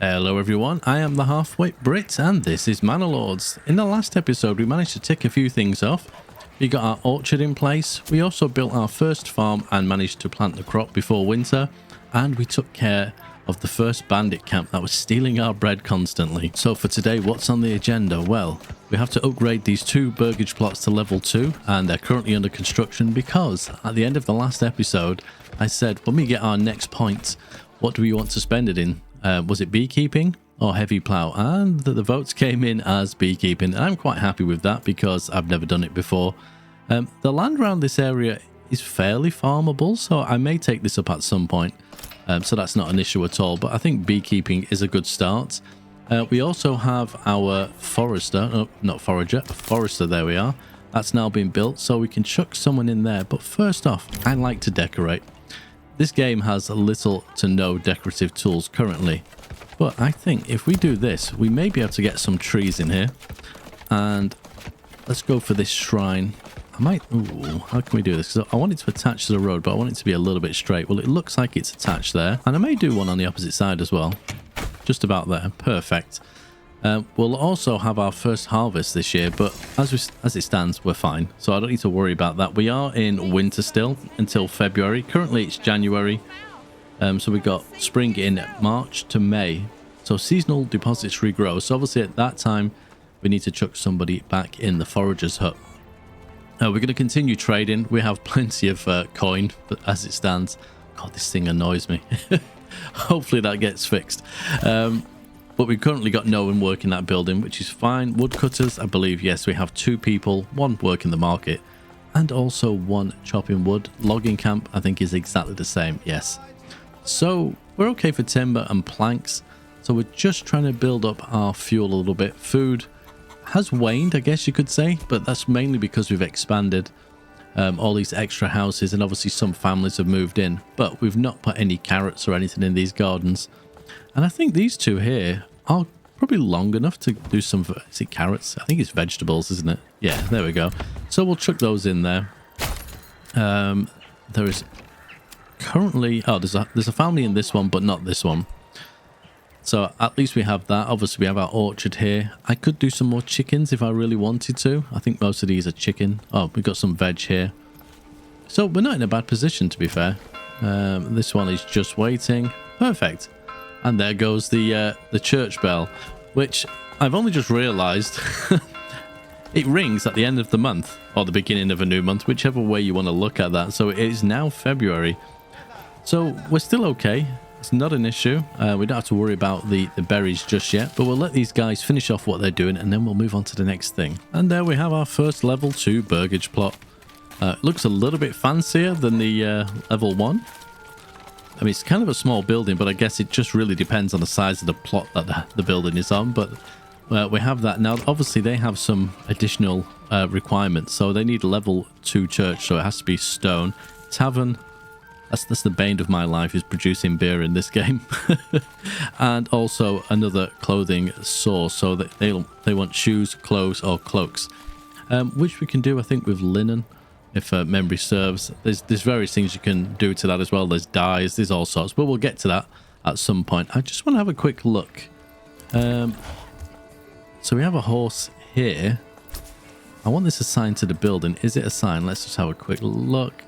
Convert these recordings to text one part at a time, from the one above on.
Hello everyone, I am the Halfwit Brit and this is Manor Lords. In the last episode we managed to tick a few things off. We got our orchard in place, we also built our first farm and managed to plant the crop before winter, and we took care of the first bandit camp that was stealing our bread constantly. So for today, what's on the agenda? Well, we have to upgrade these two burgage plots to level 2 and they're currently under construction because at the end of the last episode I said when we get our next point, what do we want to spend it in? Was it beekeeping or heavy plough? And the votes came in as beekeeping, and I'm quite happy with that because I've never done it before. The land around this area is fairly farmable, so I may take this up at some point, so that's not an issue at all, but I think beekeeping is a good start. We also have our forester, not forager, forester, there we are. That's now been built, so we can chuck someone in there, but first off, I like to decorate. This game has little to no decorative tools currently, but I think if we do this, we may be able to get some trees in here. And let's go for this shrine. How can we do this? Because I want it to attach to the road, but I want it to be a little bit straight. Well, it looks like it's attached there, and I may do one on the opposite side as well. Just about there. Perfect. We'll also have our first harvest this year, but as it stands, we're fine. So I don't need to worry about that. We are in winter still until February. Currently, it's January. So we got spring in March to May. So seasonal deposits regrow. So obviously at that time, we need to chuck somebody back in the forager's hut. We're going to continue trading. We have plenty of coin, but as it stands, God, this thing annoys me. Hopefully that gets fixed. But we've currently got no one working that building, which is fine. Woodcutters, I believe, yes, we have 2 people, 1 working the market, and also 1 chopping wood. Logging camp, I think, is exactly the same, yes. So we're okay for timber and planks. So we're just trying to build up our fuel a little bit. Food has waned, I guess you could say, but that's mainly because we've expanded all these extra houses, and obviously some families have moved in, but we've not put any carrots or anything in these gardens. And I think these 2 here are probably long enough to do some, is it carrots? I think it's vegetables, isn't it? Yeah, there we go. So we'll chuck those in there. There is currently, there's a family in this one, but not this one. So at least we have that. Obviously we have our orchard here. I could do some more chickens if I really wanted to. I think most of these are chicken. Oh, we've got some veg here. So we're not in a bad position, to be fair. This one is just waiting. Perfect. And there goes the church bell, which I've only just realised it rings at the end of the month or the beginning of a new month, whichever way you want to look at that. So it is now February. So we're still okay. It's not an issue. We don't have to worry about the berries just yet, but we'll let these guys finish off what they're doing and then we'll move on to the next thing. And there we have our first level 2 burgage plot. It looks a little bit fancier than the level 1. I mean, it's kind of a small building, but I guess it just really depends on the size of the plot that the building is on. But we have that now. Obviously, they have some additional requirements. So they need level 2 church, so it has to be stone. Tavern, that's the bane of my life, is producing beer in this game. And also another clothing source, so that they want shoes, clothes, or cloaks, which we can do, I think, with linen. If memory serves, there's various things you can do to that as well. There's dyes, there's all sorts, but we'll get to that at some point. I just want to have a quick look. So we have a horse here. I want this assigned to the building. Is it assigned? Let's just have a quick look.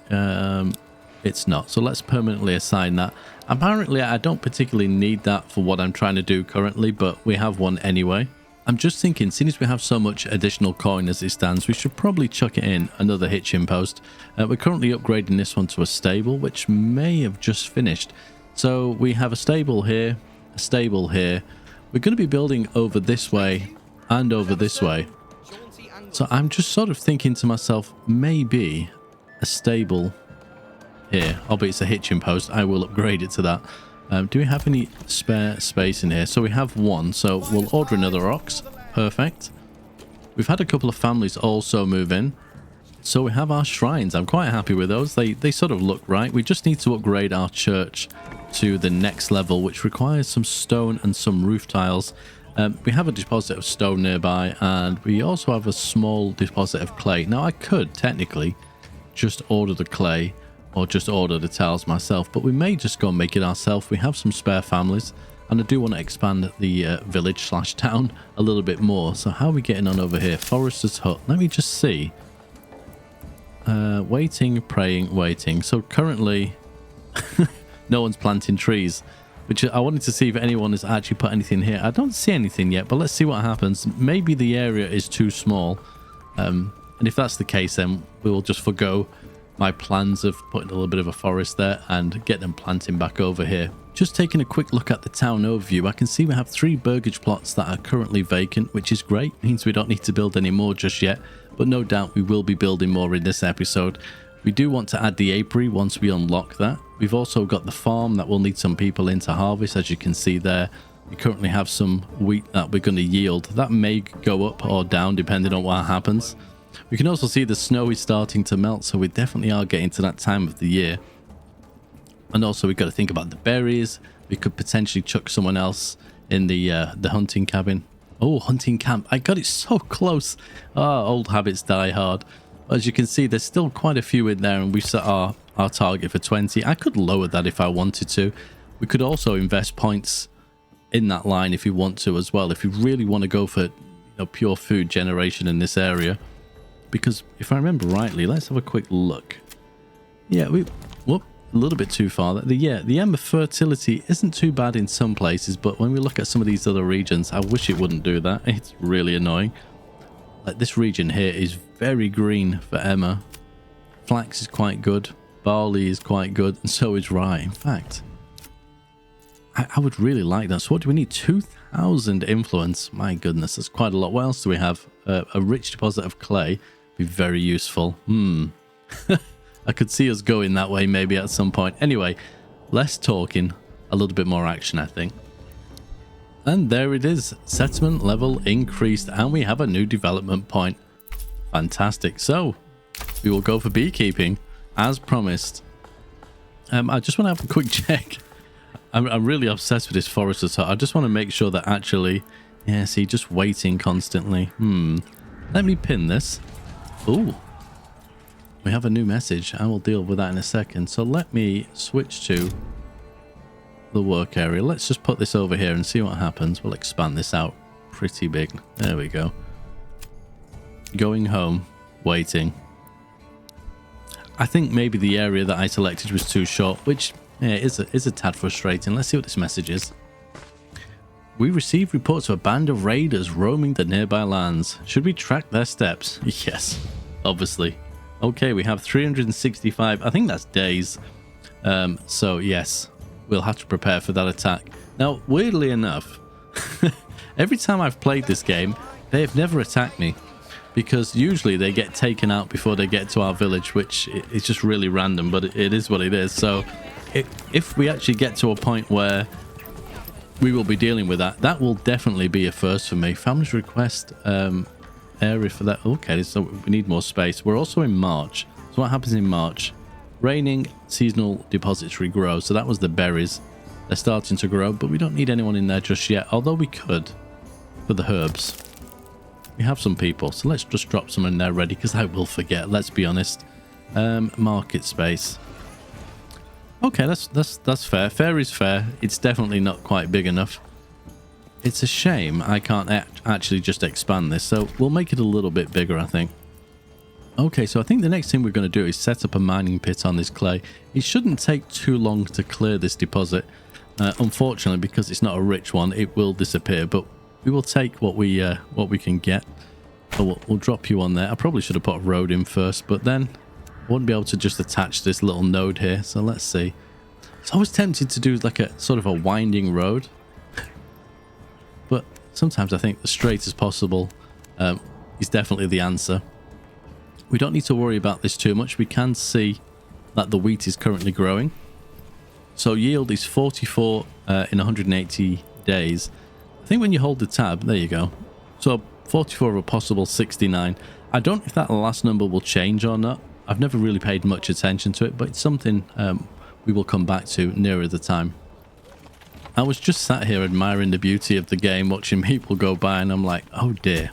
It's not, so let's permanently assign that. Apparently I don't particularly need that for what I'm trying to do currently, but we have one anyway. I'm just thinking, since we have so much additional coin as it stands, we should probably chuck it in another hitching post. We're currently upgrading this one to a stable, which may have just finished. So we have a stable here, a stable here. We're going to be building over this way and over this way. So I'm just sort of thinking to myself, maybe a stable here. Albeit it's a hitching post, I will upgrade it to that. Do we have any spare space in here? So we have 1, so we'll order another ox. Perfect. We've had a couple of families also move in. So we have our shrines. I'm quite happy with those. They sort of look right. We just need to upgrade our church to the next level, which requires some stone and some roof tiles. We have a deposit of stone nearby, and we also have a small deposit of clay. Now I could technically just order the clay or just order the tiles myself, but we may just go and make it ourselves. We have some spare families. And I do want to expand the village slash town a little bit more. So how are we getting on over here? Forester's Hut. Let me just see. Waiting, praying, waiting. So currently no one's planting trees, which I wanted to see if anyone has actually put anything here. I don't see anything yet, but let's see what happens. Maybe the area is too small. And if that's the case, then we will just forgo my plans of putting a little bit of a forest there and get them planting back over here. Just taking a quick look at the town overview, I can see we have 3 burgage plots that are currently vacant, which is great. Means we don't need to build any more just yet, but no doubt we will be building more in this episode. We do want to add the apiary once we unlock that. We've also got the farm that will need some people in to harvest, as you can see there. We currently have some wheat that we're going to yield. That may go up or down depending on what happens. We can also see the snow is starting to melt, so we definitely are getting to that time of the year. And also we've got to think about the berries. We could potentially chuck someone else in the hunting cabin. Oh, hunting camp. I got it so close. Oh, old habits die hard. As you can see, there's still quite a few in there, and we've set our target for 20. I could lower that if I wanted to. We could also invest points in that line if you want to as well, if you really want to go for pure food generation in this area. Because if I remember rightly, let's have a quick look. Yeah, whoop, a little bit too far. The ember fertility isn't too bad in some places, but when we look at some of these other regions, I wish it wouldn't do that. It's really annoying. Like this region here is very green for emmer. Flax is quite good. Barley is quite good, and so is rye. In fact, I would really like that. So what do we need? 2,000 influence. My goodness, that's quite a lot. What else do we have? A rich deposit of clay. Be very useful. I could see us going that way maybe at some point. Anyway, less talking, a little bit more action, I think. And there it is. Settlement level increased, and we have a new development point. Fantastic. So we will go for beekeeping as promised. I just want to have a quick check. I'm really obsessed with this forester's hut. I just want to make sure that actually, yeah, see, just waiting constantly. Let me pin this. Ooh, we have a new message. I will deal with that in a second. So let me switch to the work area. Let's just put this over here and see what happens. We'll expand this out pretty big. There we go. Going home, waiting. I think maybe the area that I selected was too short, which yeah, is a tad frustrating. Let's see what this message is. We received reports of a band of raiders roaming the nearby lands. Should we track their steps? Yes, obviously. Okay, we have 365. I think that's days. So yes, we'll have to prepare for that attack. Now, weirdly enough, every time I've played this game, they have never attacked me. Because usually they get taken out before they get to our village, which is just really random, but it is what it is. So if we actually get to a point where we will be dealing with that, that will definitely be a first for me. Family's request area for that. Okay, so we need more space. We're also in March. So what happens in March? Raining, seasonal depository grow. So that was the berries. They're starting to grow, but we don't need anyone in there just yet. Although we could for the herbs. We have some people, so let's just drop some in there ready, because I will forget, let's be honest. Market space. Okay, that's fair. Fair is fair. It's definitely not quite big enough. It's a shame I can't actually just expand this, so we'll make it a little bit bigger, I think. Okay, so I think the next thing we're going to do is set up a mining pit on this clay. It shouldn't take too long to clear this deposit. Unfortunately, because it's not a rich one, it will disappear, but we will take what we can get. So we'll drop you on there. I probably should have put a road in first, but then I wouldn't be able to just attach this little node here. So let's see. So I was tempted to do like a sort of a winding road, but sometimes I think the straightest possible is definitely the answer. We don't need to worry about this too much. We can see that the wheat is currently growing. So yield is 44 in 180 days. I think when you hold the tab, there you go. So 44 of a possible 69. I don't know if that last number will change or not. I've never really paid much attention to it, but it's something we will come back to nearer the time. I was just sat here admiring the beauty of the game, watching people go by, and I'm like, oh dear,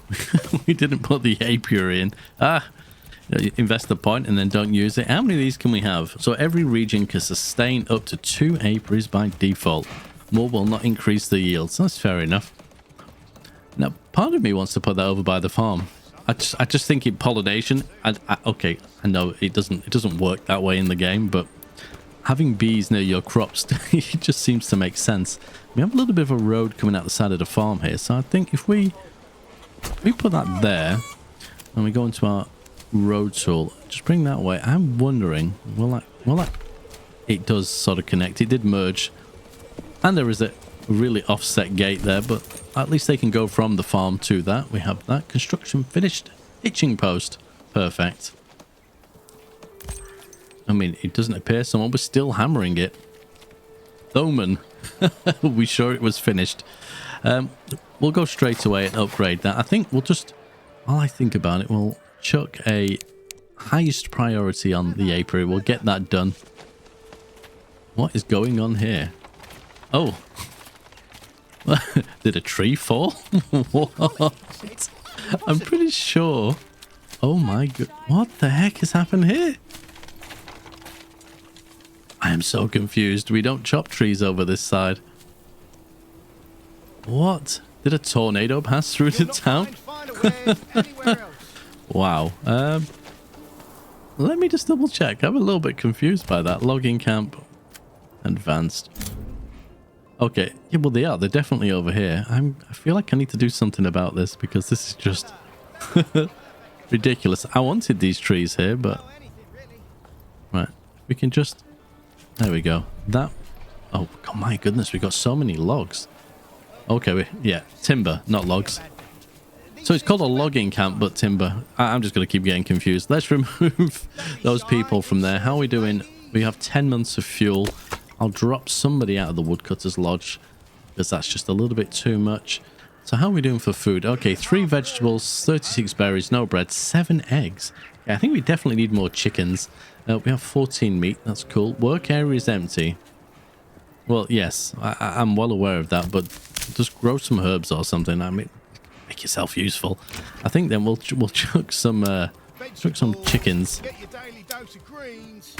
we didn't put the apiary in. Invest the point and then don't use it. How many of these can we have? So every region can sustain up to 2 apiaries by default. more will not increase the yields. That's fair enough. Now, part of me wants to put that over by the farm. I just think in pollination, okay, I know it doesn't work that way in the game, but having bees near your crops, it just seems to make sense. We have a little bit of a road coming out the side of the farm here, so I think if we put that there, and we go into our road tool, just bring that way. I'm wondering, will that, it does sort of connect. It did merge, and there is a really offset gate there, but at least they can go from the farm to that. We have that construction finished. Hitching post, perfect. I mean, it doesn't appear someone was still hammering it. Thoman, we sure it was finished. We'll go straight away and upgrade that. I think we'll just, while I think about it, we'll chuck a highest priority on the apiary. We'll get that done. What is going on here? Oh. Did a tree fall? What? I'm pretty sure. Oh my god. What the heck has happened here? I am so confused. We don't chop trees over this side. What? Did a tornado pass through the town? Wow. Let me just double check. I'm a little bit confused by that. Logging camp. Advanced. Okay, yeah, well they are. They're definitely over here. I feel like I need to do something about this because this is just ridiculous. I wanted these trees here, but right, we can just, there we go. That, oh my goodness, we got so many logs. Okay, yeah, timber, not logs. So it's called a logging camp, but timber. I'm just going to keep getting confused. Let's remove those people from there. How are we doing? We have 10 months of fuel. I'll drop somebody out of the woodcutter's lodge because that's just a little bit too much. So how are we doing for food? Okay, 3 vegetables, 36 berries, no bread, 7 eggs. Yeah, I think we definitely need more chickens. We have 14 meat. That's cool. Work area is empty. Well, yes, I'm well aware of that, but just grow some herbs or something. I mean, make yourself useful. I think then we'll chuck some chickens.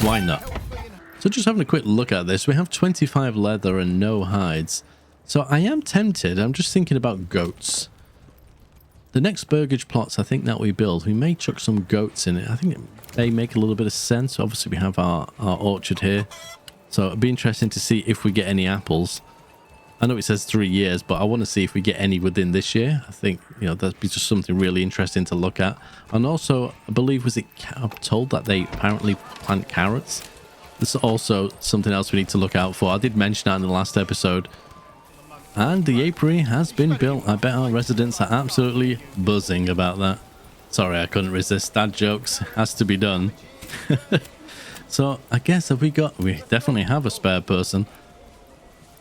Why not? So just having a quick look at this, we have 25 leather and no hides. So I am tempted. I'm just thinking about goats. The next burgage plots I think that we build, we may chuck some goats in it. I think it may make a little bit of sense. Obviously we have our orchard here. So it'd be interesting to see if we get any apples. I know it says 3 years, but I want to see if we get any within this year. I think, you know, that'd be just something really interesting to look at. And also, I believe, I'm told that they apparently plant carrots. This is also something else we need to look out for. I did mention that in the last episode. And the apiary has been built. I bet our residents are absolutely buzzing about that. Sorry, I couldn't resist. Dad jokes. Has to be done. So, I guess we definitely have a spare person.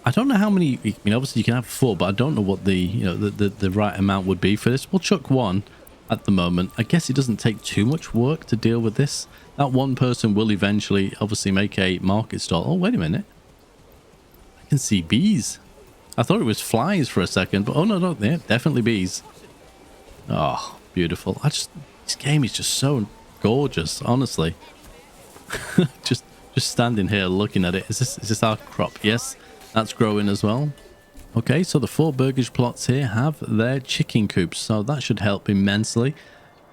I don't know how many, I mean, obviously you can have 4, but I don't know what the right amount would be for this. We'll chuck 1 at the moment. I guess it doesn't take too much work to deal with this. That one person will eventually obviously make a market stall. Oh, wait a minute. I can see bees. I thought it was flies for a second, but oh no, yeah, definitely bees. Oh, beautiful. This game is just so gorgeous, honestly. just standing here looking at it. Is this our crop? Yes, that's growing as well. Okay, so the 4 burgage plots here have their chicken coops, so that should help immensely.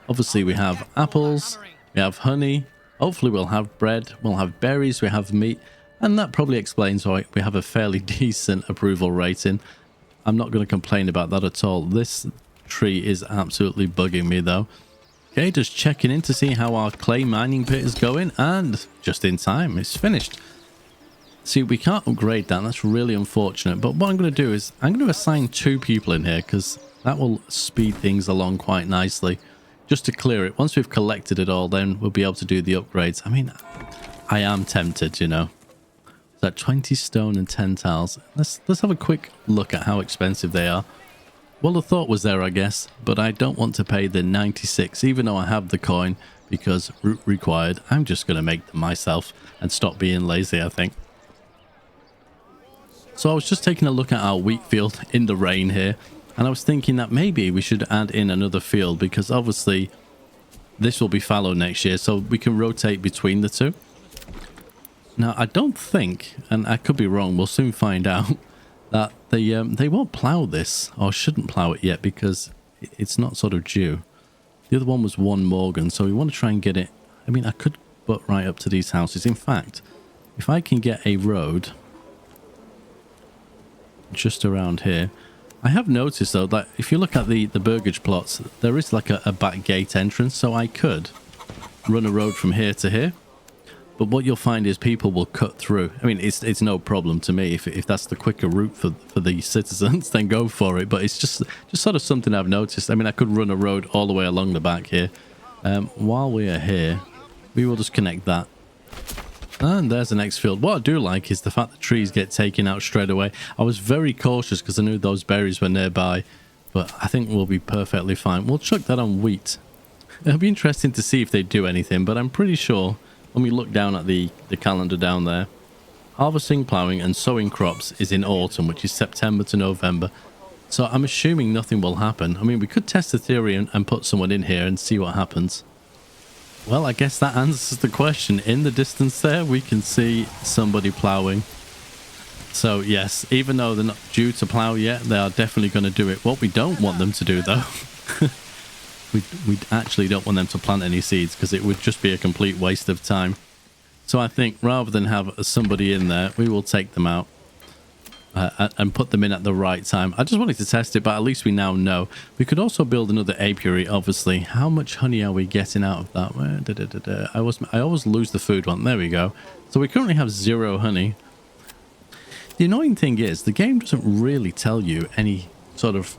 Obviously, we have apples, we have honey, hopefully we'll have bread, we'll have berries, we have meat, and that probably explains why we have a fairly decent approval rating. I'm not going to complain about that at all. This tree is absolutely bugging me, though. Okay, just checking in to see how our clay mining pit is going, and just in time, it's finished. See, we can't upgrade that. That's really unfortunate. But what I'm going to do is I'm going to assign 2 people in here because that will speed things along quite nicely. Just to clear it. Once we've collected it all, then we'll be able to do the upgrades. I mean, I am tempted, you know. Is that 20 stone and 10 tiles? Let's have a quick look at how expensive they are. Well, the thought was there, I guess, but I don't want to pay the 96, even though I have the coin, because root required. I'm just going to make them myself and stop being lazy, I think. So I was just taking a look at our wheat field in the rain here, and I was thinking that maybe we should add in another field because obviously this will be fallow next year, so we can rotate between the 2. Now, I don't think, and I could be wrong, we'll soon find out, that they won't plough this, or shouldn't plough it yet, because it's not sort of due. The other one was 1 Morgan, so we want to try and get it. I mean, I could butt right up to these houses. In fact, if I can get a road just around here. I have noticed though that if you look at the burgage plots, there is like a back gate entrance, so I could run a road from here to here. But what you'll find is people will cut through. I mean, it's no problem to me. If that's the quicker route for the citizens, then go for it. But it's just sort of something I've noticed. I mean, I could run a road all the way along the back here. While we are here, we will just connect that. And there's the next field. What I do like is the fact that trees get taken out straight away. I was very cautious because I knew those berries were nearby. But I think we'll be perfectly fine. We'll chuck that on wheat. It'll be interesting to see if they do anything. But I'm pretty sure when we look down at the calendar down there, harvesting, ploughing and sowing crops is in autumn, which is September to November. So I'm assuming nothing will happen. I mean, we could test the theory and put someone in here and see what happens. Well, I guess that answers the question. In the distance there, we can see somebody ploughing. So yes, even though they're not due to plough yet, they are definitely going to do it. What we don't want them to do though, we actually don't want them to plant any seeds, because it would just be a complete waste of time. So I think rather than have somebody in there, we will take them out and put them in at the right time. I just wanted to test it, but at least we now know. We could also build another apiary, obviously. How much honey are we getting out of that? I always lose the food one. There we go. So we currently have 0 honey. The annoying thing is, the game doesn't really tell you any sort of...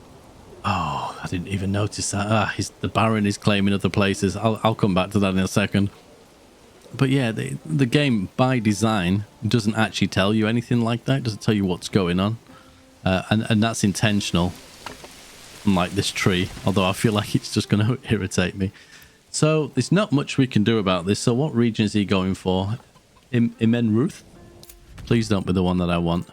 Oh, I didn't even notice that. The Baron is claiming other places. I'll come back to that in a second. But yeah, the game by design doesn't actually tell you anything like that. It doesn't tell you what's going on. And that's intentional. Unlike this tree, although I feel like it's just going to irritate me. So there's not much we can do about this. So what region is he going for? Imenruth? Please don't be the one that I want.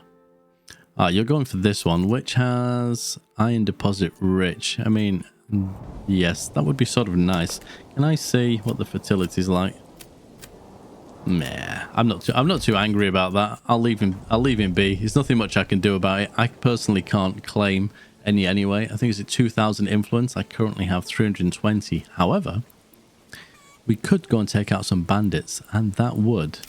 You're going for this one, which has iron deposit rich. I mean, yes, that would be sort of nice. Can I see what the fertility is like? Meh, I'm not too angry about that. I'll leave him be. There's nothing much I can do about it. I personally can't claim any anyway. I think it's at 2,000 influence. I currently have 320. However, we could go and take out some bandits, and that would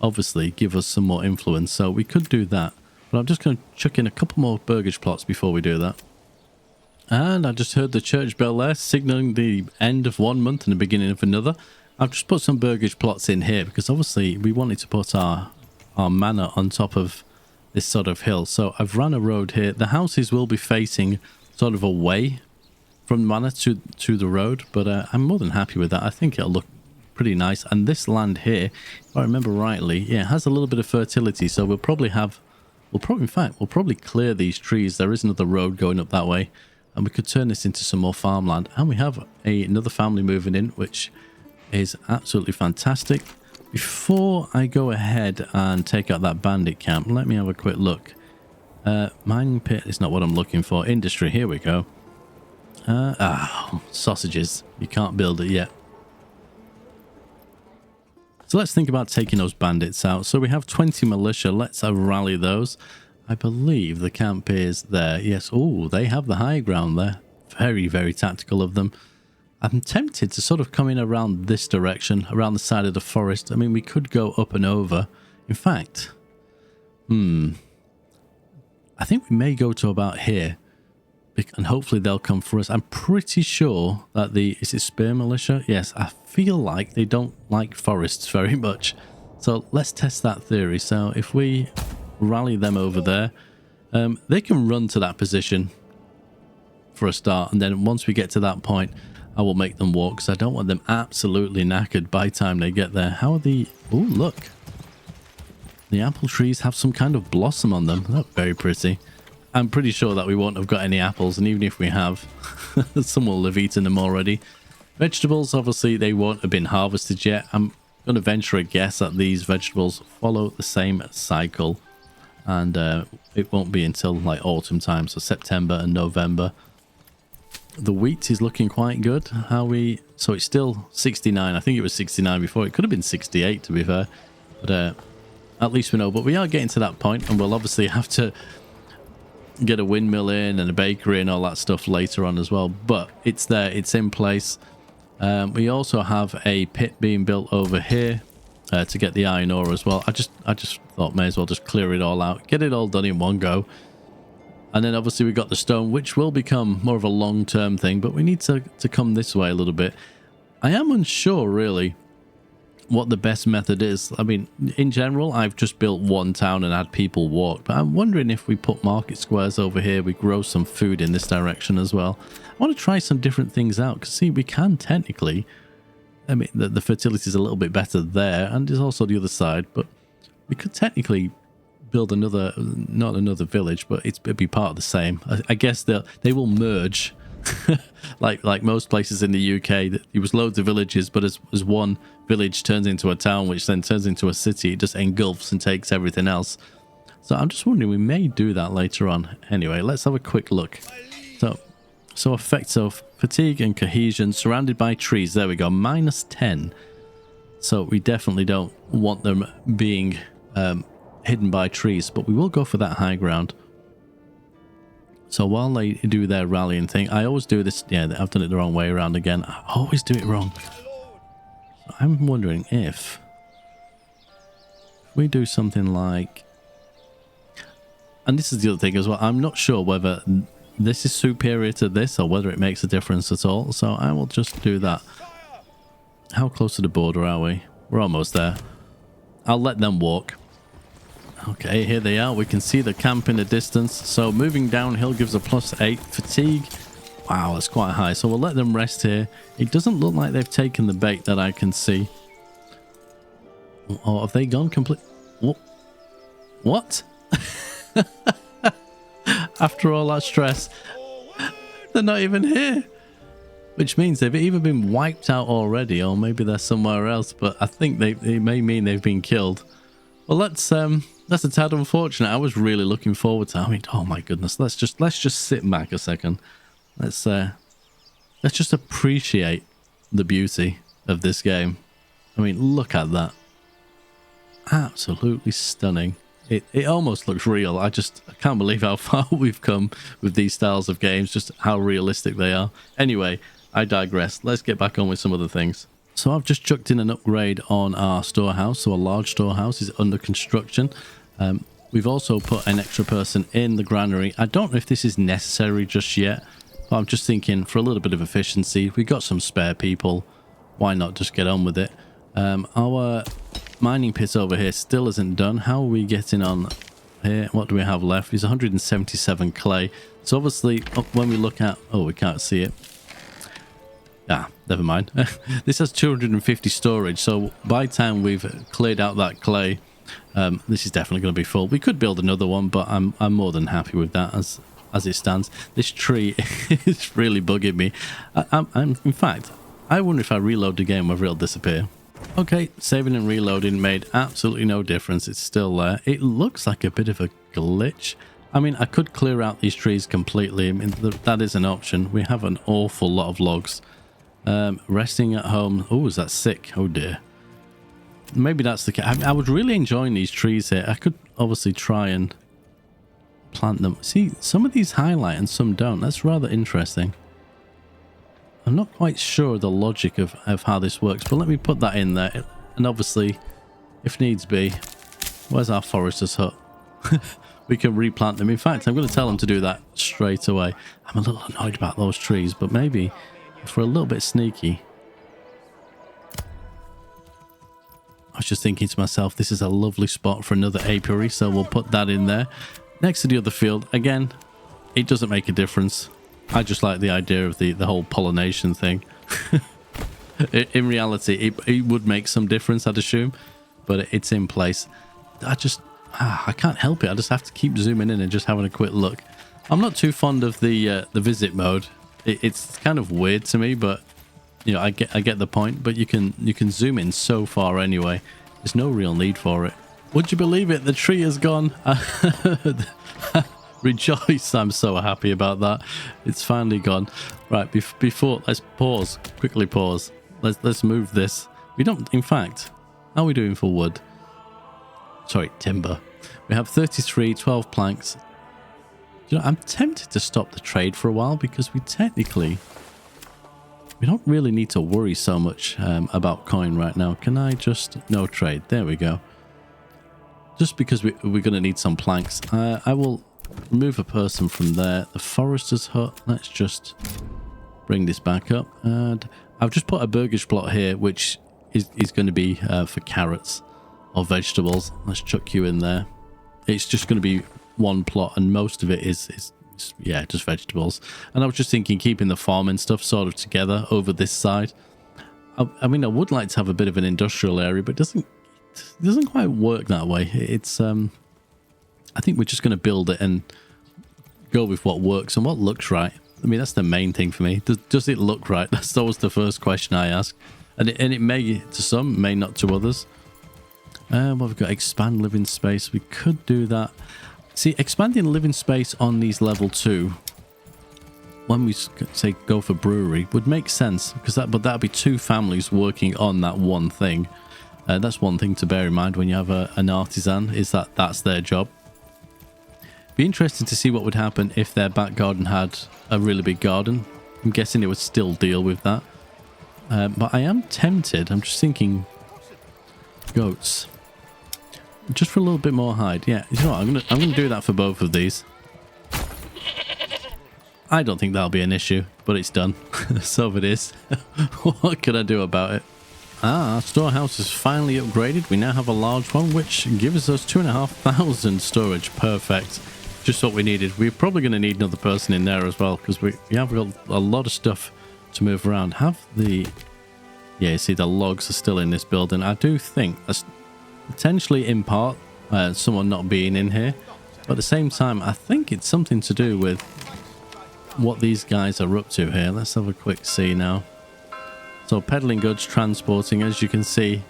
obviously give us some more influence. So we could do that. But I'm just going to chuck in a couple more burgage plots before we do that. And I just heard the church bell there, signaling the end of 1 month and the beginning of another. I've just put some burgage plots in here because obviously we wanted to put our manor on top of this sort of hill. So I've run a road here. The houses will be facing sort of away from the manor to the road, but I'm more than happy with that. I think it'll look pretty nice. And this land here, if I remember rightly, yeah, it has a little bit of fertility. So we'll probably clear these trees. There is another road going up that way, and we could turn this into some more farmland. And we have another family moving in, which is absolutely fantastic. Before I go ahead and take out that bandit camp, let me have a quick look. Mining pit is not what I'm looking for. Industry, here we go. Sausages. You can't build it yet. So let's think about taking those bandits out. So we have 20 militia. Let's rally those. I believe the camp is there. Yes. Oh, they have the high ground there. Very, very tactical of them. I'm tempted to sort of come in around this direction, around the side of the forest. I mean, we could go up and over. In fact, I think we may go to about here. And hopefully they'll come for us. I'm pretty sure that is it spear militia? Yes, I feel like they don't like forests very much. So let's test that theory. So if we rally them over there, they can run to that position for a start. And then once we get to that point, I will make them walk, because I don't want them absolutely knackered by the time they get there. How are the... Oh, look. The apple trees have some kind of blossom on them. That's very pretty. I'm pretty sure that we won't have got any apples, and even if we have, some will have eaten them already. Vegetables, obviously, they won't have been harvested yet. I'm going to venture a guess that these vegetables follow the same cycle, and it won't be until like autumn time, so September and November. The wheat is looking quite good. So it's still 69. I think it was 69 before. It could have been 68 to be fair, but at least we know. But we are getting to that point, and we'll obviously have to get a windmill in and a bakery and all that stuff later on as well. But it's there, it's in place. We also have a pit being built over here to get the iron ore as well. I just thought may as well just clear it all out, get it all done in one go. And then obviously we got the stone, which will become more of a long-term thing, but we need to come this way a little bit. I am unsure really what the best method is. I mean, in general, I've just built one town and had people walk, but I'm wondering if we put market squares over here, we grow some food in this direction as well. I want to try some different things out, because see, we can technically, I mean, the fertility is a little bit better there, and there's also the other side, but we could technically build another, not another village, but it'd be part of the same. I guess they will merge. like most places in the UK, there was loads of villages, but as one village turns into a town, which then turns into a city, it just engulfs and takes everything else. So I'm just wondering, we may do that later on. Anyway, let's have a quick look. So effects of fatigue and cohesion surrounded by trees. There we go, -10. So we definitely don't want them being hidden by trees, but we will go for that high ground. So while they do their rallying thing, I always do this. Yeah, I've done it the wrong way around again. I always do it wrong. I'm wondering if we do something like, and this is the other thing as well, I'm not sure whether this is superior to this or whether it makes a difference at all. So I will just do that. How close to the border are we? We're almost there. I'll let them walk. Okay, here they are. We can see the camp in the distance. So moving downhill gives a +8 fatigue. Wow, that's quite high. So we'll let them rest here. It doesn't look like they've taken the bait that I can see. Or have they gone complete? What? After all that stress, they're not even here. Which means they've either been wiped out already, or maybe they're somewhere else. But I think it may mean they've been killed. Well, that's a tad unfortunate. I was really looking forward to. I mean, oh my goodness. Let's just sit back a second. Let's just appreciate the beauty of this game. I mean, look at that. Absolutely stunning. It almost looks real. I can't believe how far we've come with these styles of games, just how realistic they are. Anyway, I digress. Let's get back on with some other things. So I've just chucked in an upgrade on our storehouse. So a large storehouse is under construction. We've also put an extra person in the granary. I don't know if this is necessary just yet, but I'm just thinking for a little bit of efficiency, we got some spare people. Why not just get on with it? Our mining pit over here still isn't done. How are we getting on here? What do we have left? It's 177 clay. So obviously when we look at, oh, we can't see it. Ah, never mind. This has 250 storage. So by the time we've cleared out that clay, this is definitely going to be full. We could build another one, but I'm more than happy with that as it stands. This tree is really bugging me. In fact, I wonder if I reload the game whether it'll disappear. Okay, saving and reloading made absolutely no difference. It's still there. It looks like a bit of a glitch. I mean, I could clear out these trees completely. I mean, that is an option. We have an awful lot of logs. Resting at home. Oh, is that sick? Oh dear. Maybe that's the case. I was really enjoying these trees here. I could obviously try and plant them. See, some of these highlight and some don't. That's rather interesting. I'm not quite sure the logic of how this works, but let me put that in there. And obviously, if needs be, where's our forester's hut? We can replant them. In fact, I'm going to tell them to do that straight away. I'm a little annoyed about those trees, but maybe if we're a little bit sneaky. I was just thinking to myself, this is a lovely spot for another apiary, so we'll put that in there. Next to the other field, again, it doesn't make a difference. I just like the idea of the whole pollination thing. In reality, it would make some difference, I'd assume, but it's in place. I can't help it. I just have to keep zooming in and just having a quick look. I'm not too fond of the visit mode. It's kind of weird to me, but you know, I get the point. But you can zoom in so far anyway. There's no real need for it. Would you believe it? The tree is gone. Rejoice! I'm so happy about that. It's finally gone. Right, before let's pause. Quickly pause. Let's move this. We don't. In fact, how are we doing for wood? Sorry, timber. We have 33, 12 planks. You know, I'm tempted to stop the trade for a while because we don't really need to worry so much about coin right now. Can I just... No trade. There we go. Just because we're going to need some planks. I will remove a person from there. The forester's hut. Let's just bring this back up. And I've just put a burgage plot here, which is going to be for carrots or vegetables. Let's chuck you in there. It's just going to be one plot, and most of it is yeah, just vegetables. And I was just thinking keeping the farming stuff sort of together over this side. I mean, I would like to have a bit of an industrial area, but it doesn't quite work that way. It's I think we're just going to build it and go with what works and what looks right. I mean, that's the main thing for me. Does it look right? That's always the first question I ask. And it may to some, may not to others. Well, we've got expand living space. We could do that. See, expanding living space on these level 2, when we say go for brewery, would make sense, because that'd be 2 families working on that one thing. That's one thing to bear in mind when you have an artisan, is that's their job. Be interesting to see what would happen if their back garden had a really big garden. I'm guessing it would still deal with that. But I am tempted. I'm just thinking goats. Just for a little bit more hide. Yeah, you know what? I'm gonna do that for both of these. I don't think that'll be an issue, but it's done. So it is. What can I do about it? Our storehouse is finally upgraded. We now have a large one, which gives us 2,500 storage. Perfect. Just what we needed. We're probably going to need another person in there as well, because we have got a lot of stuff to move around. Yeah, you see the logs are still in this building. I do think that's potentially in part someone not being in here, but at the same time I think it's something to do with what these guys are up to here. Let's have a quick see now. So peddling goods, transporting, as you can see.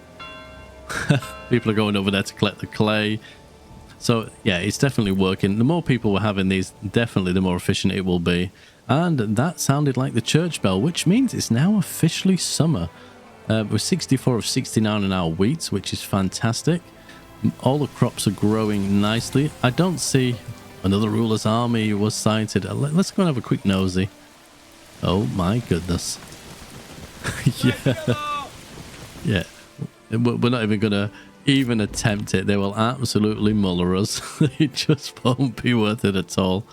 People are going over there to collect the clay. So yeah, it's definitely working. The more people we're having these, definitely the more efficient it will be. And that sounded like the church bell, which means it's now officially summer. We're 64 of 69 in our wheat, which is fantastic. All the crops are growing nicely. I don't see another ruler's army was sighted. Let's go and have a quick nosy. Oh my goodness. Yeah. Yeah. We're not even going to even attempt it. They will absolutely muller us. It just won't be worth it at all.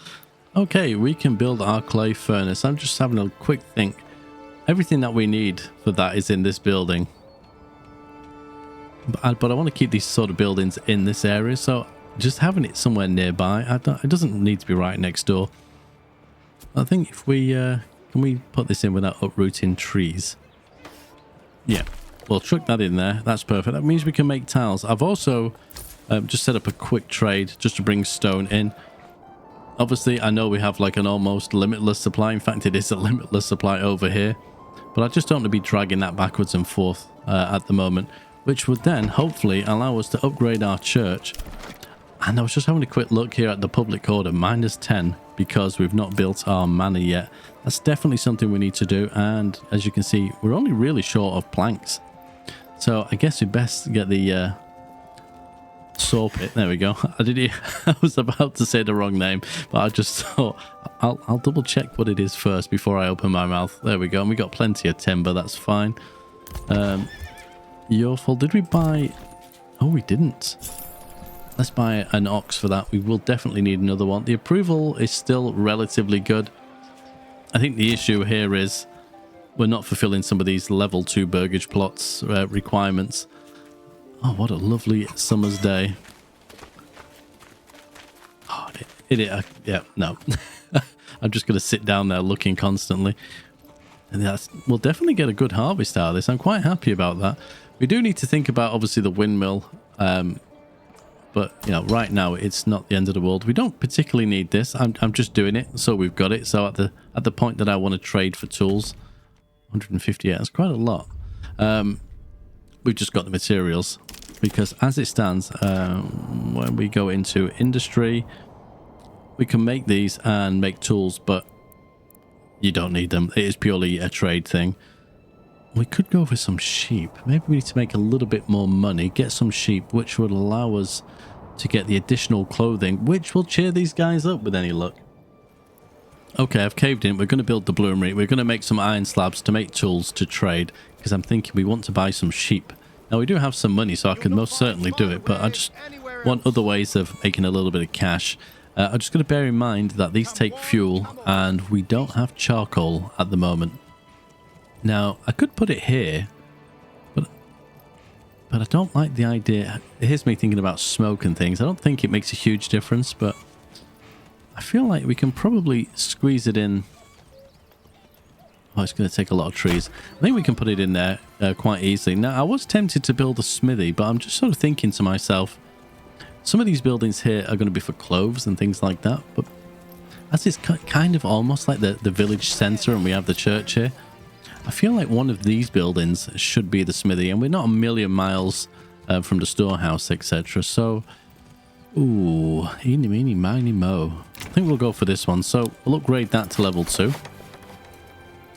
Okay, we can build our clay furnace. I'm just having a quick think. Everything that we need for that is in this building. But I want to keep these sort of buildings in this area, so just having it somewhere nearby, it doesn't need to be right next door. I think if we, can we put this in without uprooting trees? Yeah, we'll chuck that in there. That's perfect. That means we can make tiles. I've also just set up a quick trade just to bring stone in. Obviously, I know we have like an almost limitless supply. In fact, it is a limitless supply over here. But I just don't want to be dragging that backwards and forth at the moment, which would then hopefully allow us to upgrade our church. And I was just having a quick look here at the public order, -10, because we've not built our manor yet. That's definitely something we need to do. And as you can see, we're only really short of planks. So I guess we best get the saw pit. There we go. I was about to say the wrong name, but I just thought I'll double check what it is first before I open my mouth. There we go. And we got plenty of timber. That's fine. Your fault. Did we buy... Oh, we didn't. Let's buy an ox for that. We will definitely need another one. The approval is still relatively good. I think the issue here is we're not fulfilling some of these level 2 burgage plots requirements. Oh, what a lovely summer's day. Oh, yeah, no. I'm just going to sit down there looking constantly. And we'll definitely get a good harvest out of this. I'm quite happy about that. We do need to think about, obviously, the windmill. But, you know, right now, it's not the end of the world. We don't particularly need this. I'm just doing it, so we've got it. So at the point that I want to trade for tools, 158, that's quite a lot. We've just got the materials. Because as it stands, when we go into industry, we can make these and make tools, but you don't need them. It is purely a trade thing. We could go for some sheep. Maybe we need to make a little bit more money, get some sheep, which would allow us to get the additional clothing, which will cheer these guys up with any luck. Okay, I've caved in. We're going to build the bloomery. We're going to make some iron slabs to make tools to trade, because I'm thinking we want to buy some sheep. Now, we do have some money, so I can most certainly do it, but I just want other ways of making a little bit of cash. I'm just going to bear in mind that these take fuel, and we don't have charcoal at the moment. Now, I could put it here, but I don't like the idea. Here's me thinking about smoke and things. I don't think it makes a huge difference, but I feel like we can probably squeeze it in. Oh, it's going to take a lot of trees. I think we can put it in there quite easily. Now, I was tempted to build a smithy, but I'm just sort of thinking to myself, some of these buildings here are going to be for clothes and things like that, but as it's kind of almost like the village centre and we have the church here, I feel like one of these buildings should be the smithy, and we're not a million miles from the storehouse, etc. So, ooh, eeny, meeny, miny, mo. I think we'll go for this one. So we'll upgrade that to level 2.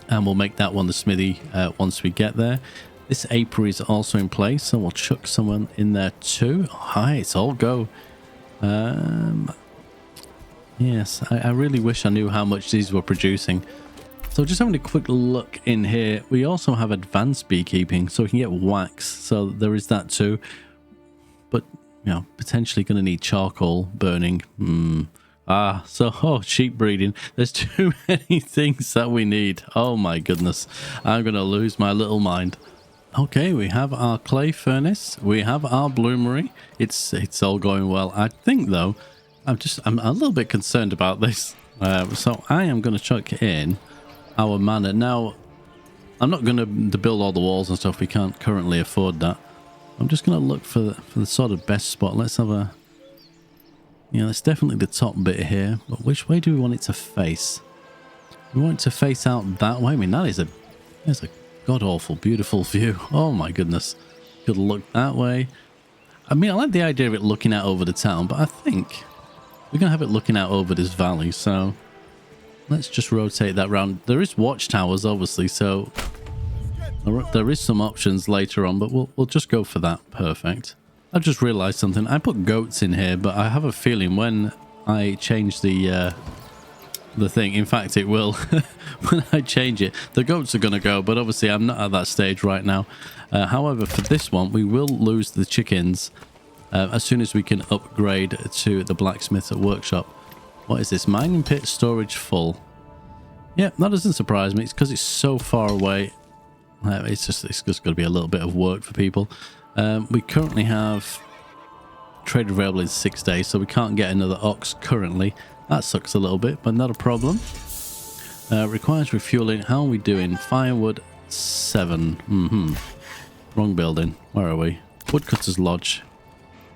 And we'll make that one the smithy once we get there. This apiary is also in place, so we'll chuck someone in there too. Hi, it's all go. Yes, I really wish I knew how much these were producing. So just having a quick look in here, we also have advanced beekeeping, so we can get wax. So there is that too. But, you know, potentially going to need charcoal burning. Sheep breeding. There's too many things that we need. Oh my goodness. I'm going to lose my little mind. Okay, we have our clay furnace. We have our bloomery. It's all going well. I think, though, I'm a little bit concerned about this. So I am going to chuck in our manor. Now, I'm not going to build all the walls and stuff. We can't currently afford that. I'm just going to look for the sort of best spot. Let's have a... Yeah, that's definitely the top bit here. But which way do we want it to face? We want it to face out that way. I mean, that's a god-awful beautiful view. Oh my goodness. Could look that way. I mean, I like the idea of it looking out over the town, but I think we're going to have it looking out over this valley. So let's just rotate that round. There is watchtowers, obviously, so there is some options later on, but we'll just go for that. Perfect. I've just realized something. I put goats in here, but I have a feeling when I change the thing, in fact it will, when I change it, the goats are going to go, but obviously I'm not at that stage right now. However, for this one, we will lose the chickens as soon as we can upgrade to the blacksmith workshop. What is this? Mining pit storage full. Yeah, that doesn't surprise me. It's because it's so far away. It's just going to be a little bit of work for people. We currently have trade available in 6 days, so we can't get another ox currently. That sucks a little bit, but not a problem. Requires refueling. How are we doing? Firewood 7. Wrong building. Where are we? Woodcutter's Lodge.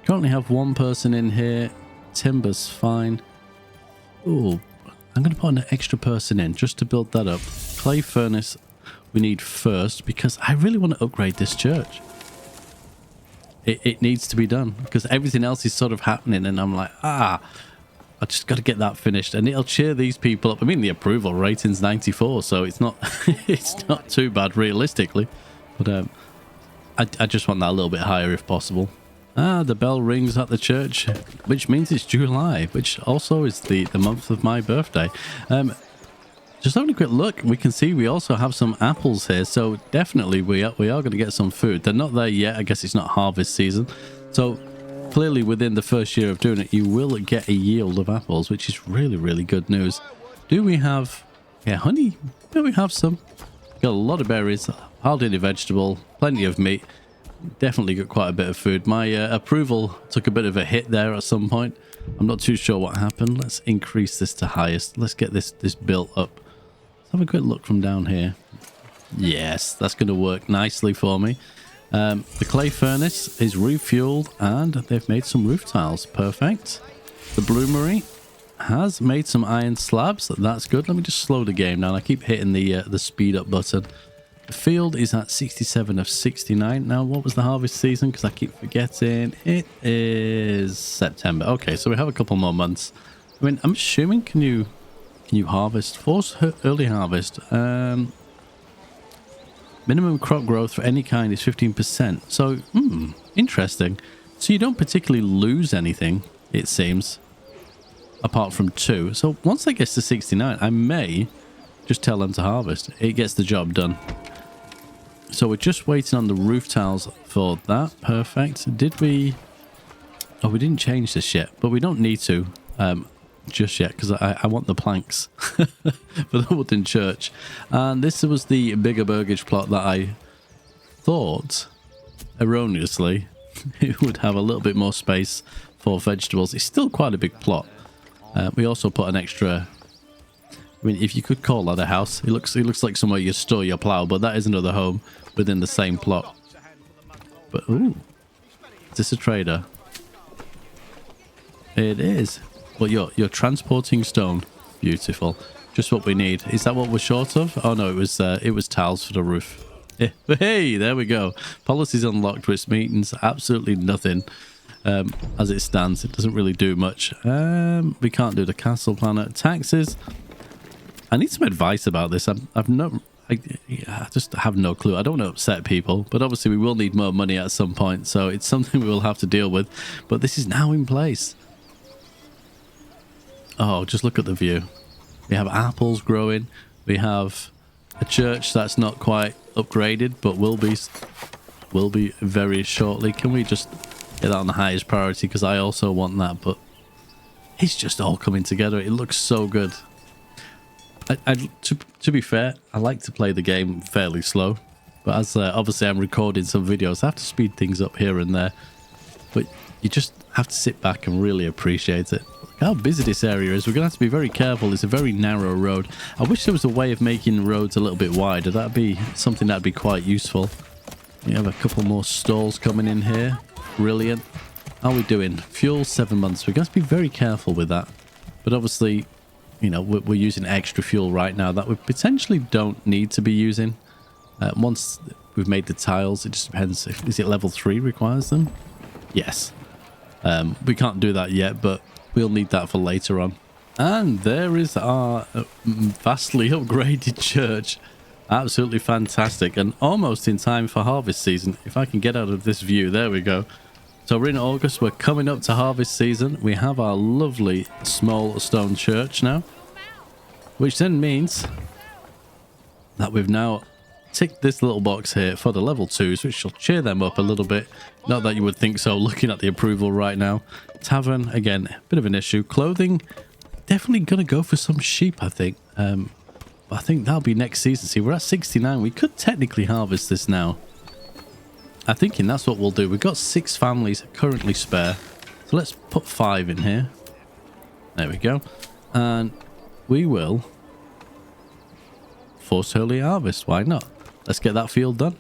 Currently have one person in here. Timber's fine. Oh, I'm going to put an extra person in just to build that up. Clay furnace we need first, because I really want to upgrade this church. It needs to be done because everything else is sort of happening, and I'm like, I just got to get that finished, and it'll cheer these people up. I mean, the approval rating's 94, so it's not it's not too bad realistically, but I just want that a little bit higher if possible. The bell rings at the church, which means it's July, which also is the month of my birthday. Just having a quick look, we can see we also have some apples here, so definitely we are going to get some food. They're not there yet. I guess it's not harvest season, so clearly within the first year of doing it, you will get a yield of apples, which is really, really good news. Do we have honey? Yeah, we have some. Got a lot of berries, hardly any vegetable, plenty of meat. Definitely got quite a bit of food. My approval took a bit of a hit there at some point. I'm not too sure what happened. Let's increase this to highest. Let's get this built up. Let's have a quick look from down here. Yes, that's going to work nicely for me. The clay furnace is refueled, and they've made some roof tiles. Perfect. The bloomery has made some iron slabs. That's good. Let me just slow the game down. I keep hitting the speed up button. The field is at 67 of 69. Now, what was the harvest season? Because I keep forgetting. It is September. Okay, so we have a couple more months. I mean, I'm assuming, can you harvest? Force early harvest. Minimum crop growth for any kind is 15%. So, interesting. So you don't particularly lose anything, it seems. apart from 2. So once that gets to 69, I may just tell them to harvest. It gets the job done. So we're just waiting on the roof tiles for that. Perfect. Did we... Oh, we didn't change this yet, but we don't need to just yet because I want the planks for the wooden church. And this was the bigger burgage plot that I thought, erroneously, it would have a little bit more space for vegetables. It's still quite a big plot. We also put an extra... I mean, if you could call that a house, it looks like somewhere you store your plough, but that is another home within the same plot. But ooh, is this a trader? It is. But you're transporting stone. Beautiful. Just what we need. Is that what we're short of? Oh no, it was tiles for the roof. Hey, there we go. Policies unlocked, which means absolutely nothing. As it stands, it doesn't really do much. We can't do the castle planner. Taxes. I need some advice about this. I just have no clue. I don't want to upset people, but obviously we will need more money at some point, so it's something we will have to deal with. But this is now in place. Oh, just look at the view. We have apples growing. We have a church that's not quite upgraded, but will be very shortly. Can we just get that on the highest priority? Because I also want that, but it's just all coming together. It looks so good. To be fair, I like to play the game fairly slow, but as obviously I'm recording some videos, I have to speed things up here and there. But you just have to sit back and really appreciate it. Look how busy this area is. We're going to have to be very careful. It's a very narrow road. I wish there was a way of making roads a little bit wider. That'd be something that'd be quite useful. We have a couple more stalls coming in here. Brilliant. How are we doing? Fuel 7 months. We're going to have to be very careful with that. But obviously, you know, we're using extra fuel right now that we potentially don't need to be using. Once we've made the tiles, it just depends. Is it level 3 requires them? Yes. We can't do that yet, but we'll need that for later on. And there is our vastly upgraded church. Absolutely fantastic and almost in time for harvest season. If I can get out of this view, there we go. So we're in August, we're coming up to harvest season. We have our lovely small stone church now, which then means that we've now ticked this little box here for the level 2s, which will cheer them up a little bit. Not that you would think so, looking at the approval right now. Tavern, again, a bit of an issue. Clothing, definitely going to go for some sheep, I think. I think that'll be next season. See, we're at 69. We could technically harvest this now. I'm thinking that's what we'll do. We've got 6 families currently spare. So let's put 5 in here. There we go. And we will force early harvest. Why not? Let's get that field done.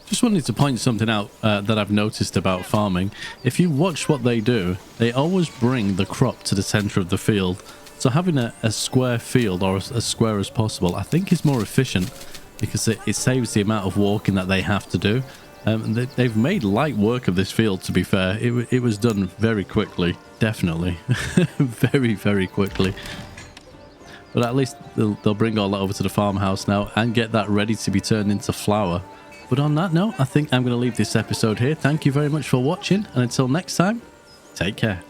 Just wanted to point something out that I've noticed about farming. If you watch what they do, they always bring the crop to the center of the field. So having a square field, or as square as possible, I think is more efficient because it saves the amount of walking that they have to do. They've made light work of this field, to be fair. It was done very quickly, definitely. Very, very quickly. But at least they'll bring all that over to the farmhouse now and get that ready to be turned into flour. But on that note, I think I'm going to leave this episode here. Thank you very much for watching, and until next time, take care.